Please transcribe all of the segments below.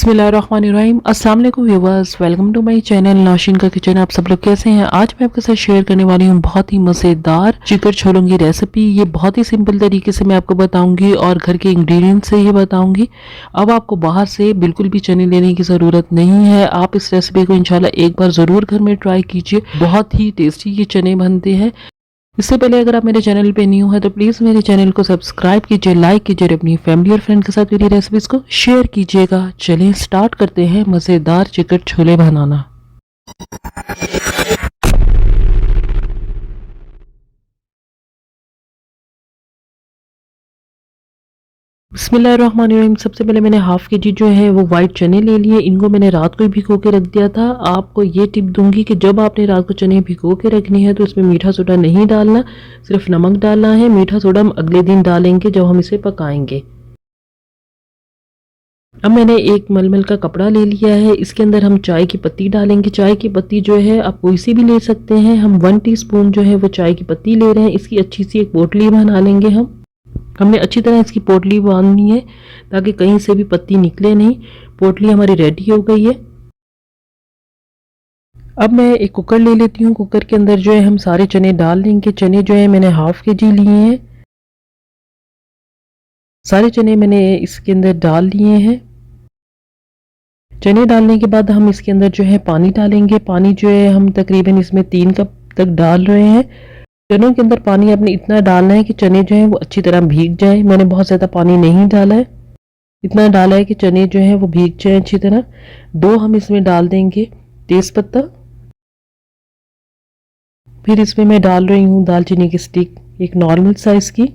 बिस्मिल्लाहिर्रहमानिर्रहीम। अस्सलाम वालेकुम viewers, welcome to my channel Naushin का किचन। आप सब लोग कैसे हैं? आज मैं आपके साथ शेयर करने वाली हूँ बहुत ही मज़ेदार चिकन छोलों की रेसिपी। ये बहुत ही सिंपल तरीके से मैं आपको बताऊंगी और घर के इंग्रेडिएंट्स से ही बताऊंगी। अब आपको बाहर से बिल्कुल भी चने लेने की ज़रूरत नहीं है। आप इस रेसिपी को इंशाल्लाह एक बार ज़रूर घर में ट्राई कीजिए। बहुत ही टेस्टी ये चने बनते हैं। इससे पहले अगर आप मेरे चैनल पे न्यू है तो प्लीज़ मेरे चैनल को सब्सक्राइब कीजिए, लाइक कीजिए और अपनी फैमिली और फ्रेंड के साथ मेरी रेसिपीज़ को शेयर कीजिएगा। चलिए स्टार्ट करते हैं मज़ेदार चिकन छोले बनाना। बिस्मिल्लाहिर्रहमानिर्रहीम। सबसे पहले मैंने हाफ के जी जो है वो वाइट चने ले लिए। इनको मैंने रात को ही भिगो के रख दिया था। आपको ये टिप दूंगी कि जब आपने रात को चने भिगो के रखनी है तो इसमें मीठा सोडा नहीं डालना, सिर्फ नमक डालना है। मीठा सोडा हम अगले दिन डालेंगे जब हम इसे पकाएंगे। अब मैंने एक मलमल का कपड़ा ले लिया है। इसके अंदर हम चाय की पत्ती डालेंगे। चाय की पत्ती जो है आप कोई सी भी ले सकते हैं। हम 1 टीस्पून जो है वो चाय की पत्ती ले रहे हैं। इसकी अच्छी सी एक पोटली बना लेंगे। हमने अच्छी तरह इसकी पोटली बांधनी है ताकि कहीं से भी पत्ती निकले नहीं। पोटली हमारी रेडी हो गई है। अब मैं एक कुकर ले लेती हूँ। कुकर के अंदर जो है हम सारे चने डाल लेंगे। चने जो है मैंने हाफ के जी लिए हैं। सारे चने मैंने इसके अंदर डाल लिए हैं। चने डालने के बाद हम इसके अंदर जो है पानी डालेंगे। पानी जो है हम तकरीबन इसमें 3 कप तक डाल रहे हैं। चनों के अंदर पानी आपने इतना डालना है कि चने जो है वो अच्छी तरह भीग जाए। मैंने बहुत ज़्यादा पानी नहीं डाला है, इतना डाला है कि चने जो है वो भीग जाए अच्छी तरह। 2 हम इसमें डाल देंगे तेज पत्ता। फिर इसमें मैं डाल रही हूँ दालचीनी की स्टिक, एक नॉर्मल साइज की।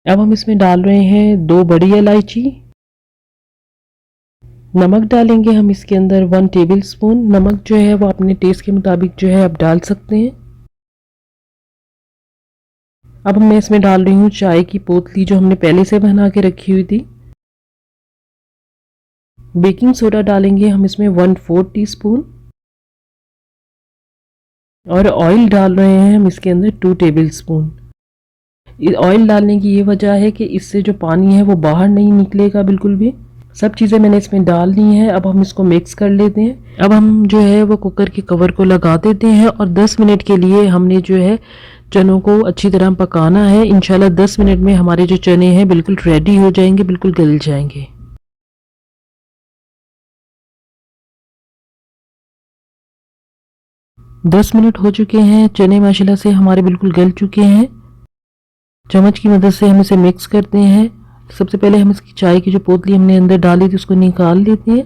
अब हम इसमें डाल रहे हैं 2 बड़ी इलायची। नमक डालेंगे हम इसके अंदर 1 टेबल स्पून। नमक जो है वो अपने टेस्ट के मुताबिक जो है आप डाल सकते हैं। अब मैं इसमें डाल रही हूँ चाय की पोतली जो हमने पहले से बना के रखी हुई थी। बेकिंग सोडा डालेंगे हम इसमें 1/4 टीस्पून। और ऑयल डाल रहे हैं हम इसके अंदर 2 टेबल स्पून। ऑयल डालने की ये वजह है कि इससे जो पानी है वो बाहर नहीं निकलेगा बिल्कुल भी। सब चीज़ें मैंने इसमें डाल ली हैं। अब हम इसको मिक्स कर लेते हैं। अब हम जो है वो कुकर के कवर को लगा देते हैं और 10 मिनट के लिए हमने जो है चनों को अच्छी तरह पकाना है। इंशाल्लाह 10 मिनट में हमारे जो चने हैं बिल्कुल रेडी हो जाएंगे, बिल्कुल गल जाएंगे। दस मिनट हो चुके हैं। चने माशाल्लाह से हमारे बिल्कुल गल चुके हैं। चम्मच की मदद से हम इसे मिक्स करते हैं। सबसे पहले हम इसकी चाय की जो पोतली हमने अंदर डाली थी उसको निकाल लेते हैं।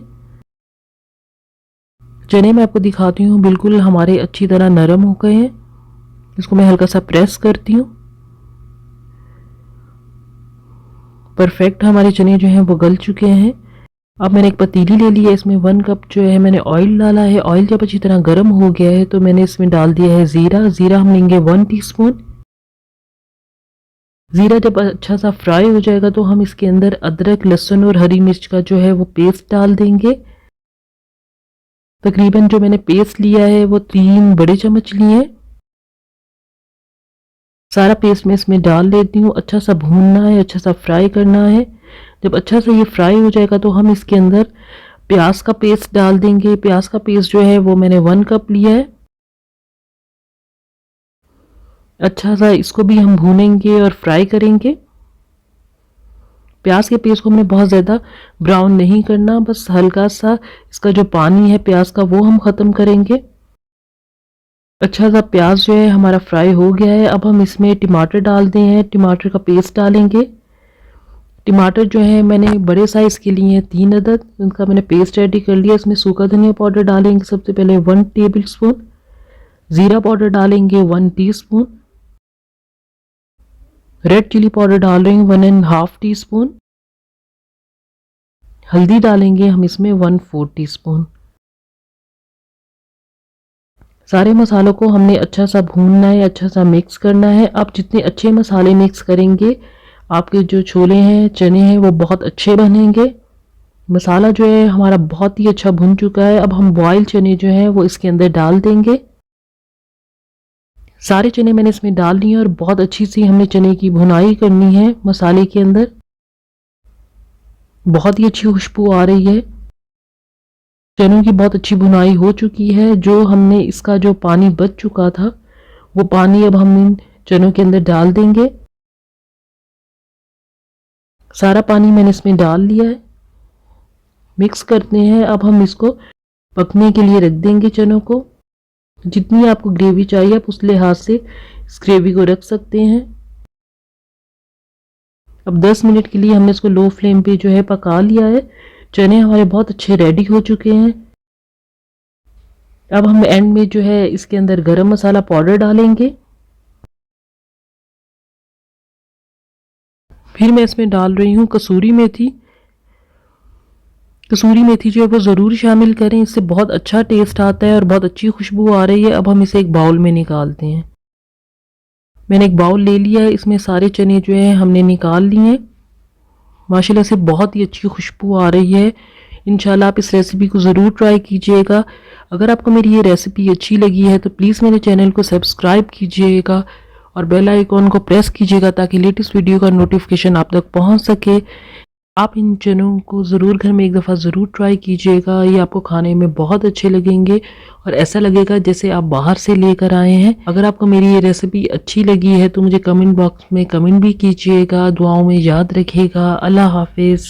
चने मैं आपको दिखाती हूँ बिल्कुल हमारे अच्छी तरह नरम हो गए हैं। इसको मैं हल्का सा प्रेस करती हूँ। परफेक्ट हमारे चने जो हैं वो गल चुके हैं। अब मैंने एक पतीली ले ली है। इसमें 1 कप जो है मैंने ऑयल डाला है। ऑयल जब अच्छी तरह गर्म हो गया है तो मैंने इसमें डाल दिया है ज़ीरा। ज़ीरा हम लेंगे 1 टीस्पून। ज़ीरा जब अच्छा सा फ्राई हो जाएगा तो हम इसके अंदर अदरक, लहसुन और हरी मिर्च का जो है वो पेस्ट डाल देंगे। तकरीबन जो मैंने पेस्ट लिया है वो 3 बड़े चम्मच लिए हैं। सारा पेस्ट मैं इसमें डाल लेती हूँ। अच्छा सा भूनना है, अच्छा सा फ्राई करना है। जब अच्छा सा ये फ्राई हो जाएगा तो हम इसके अंदर प्याज का पेस्ट डाल देंगे। प्याज का पेस्ट जो है वो मैंने 1 कप लिया है। अच्छा सा इसको भी हम भूनेंगे और फ्राई करेंगे। प्याज के पेस्ट को हमने बहुत ज़्यादा ब्राउन नहीं करना, बस हल्का सा इसका जो पानी है प्याज का वो हम ख़त्म करेंगे। अच्छा सा प्याज जो है हमारा फ्राई हो गया है। अब हम इसमें टमाटर डालते हैं। टमाटर का पेस्ट डालेंगे। टमाटर जो है मैंने बड़े साइज़ के लिए हैं 3 अदद, उनका मैंने पेस्ट रेडी कर लिया। इसमें सूखा धनिया पाउडर डालेंगे सबसे पहले 1 टेबल स्पून। ज़ीरा पाउडर डालेंगे 1 टीस्पून। रेड चिली पाउडर डाल रही हूँ 1.5 टीस्पून। हल्दी डालेंगे हम इसमें 1/4 टीस्पून। सारे मसालों को हमने अच्छा सा भूनना है, अच्छा सा मिक्स करना है। आप जितने अच्छे मसाले मिक्स करेंगे आपके जो छोले हैं, चने हैं वो बहुत अच्छे बनेंगे। मसाला जो है हमारा बहुत ही अच्छा भुन चुका है। अब हम बॉयल चने जो है वो इसके अंदर डाल देंगे। सारे चने मैंने इसमें डाल लिए और बहुत अच्छी सी हमने चने की भुनाई करनी है मसाले के अंदर। बहुत ही अच्छी खुशबू आ रही है। चनों की बहुत अच्छी भुनाई हो चुकी है। जो हमने इसका जो पानी बच चुका था वो पानी अब हम इन चनों के अंदर डाल देंगे। सारा पानी मैंने इसमें डाल लिया है। मिक्स करते हैं। अब हम इसको पकने के लिए रख देंगे चनों को। जितनी आपको ग्रेवी चाहिए आप उस लिहाज से इस ग्रेवी को रख सकते हैं। अब 10 मिनट के लिए हमने इसको लो फ्लेम पे जो है पका लिया है। चने हमारे बहुत अच्छे रेडी हो चुके हैं। अब हम एंड में जो है इसके अंदर गरम मसाला पाउडर डालेंगे। फिर मैं इसमें डाल रही हूँ कसूरी मेथी। कसूरी मेथी जो है वो ज़रूर शामिल करें, इससे बहुत अच्छा टेस्ट आता है और बहुत अच्छी खुशबू आ रही है। अब हम इसे एक बाउल में निकालते हैं। मैंने एक बाउल ले लिया है, इसमें सारे चने जो है हमने निकाल लिए हैं। माशाल्लाह से बहुत ही अच्छी खुशबू आ रही है। इंशाल्लाह आप इस रेसिपी को ज़रूर ट्राई कीजिएगा। अगर आपको मेरी ये रेसिपी अच्छी लगी है तो प्लीज़ मेरे चैनल को सब्सक्राइब कीजिएगा और बेल आइकॉन को प्रेस कीजिएगा ताकि लेटेस्ट वीडियो का नोटिफिकेशन आप तक पहुंच सके। आप इन चनों को ज़रूर घर में एक दफ़ा ज़रूर ट्राई कीजिएगा। ये आपको खाने में बहुत अच्छे लगेंगे और ऐसा लगेगा जैसे आप बाहर से लेकर आए हैं। अगर आपको मेरी ये रेसिपी अच्छी लगी है तो मुझे कमेंट बॉक्स में कमेंट भी कीजिएगा। दुआओं में याद रखिएगा। अल्लाह हाफिज़।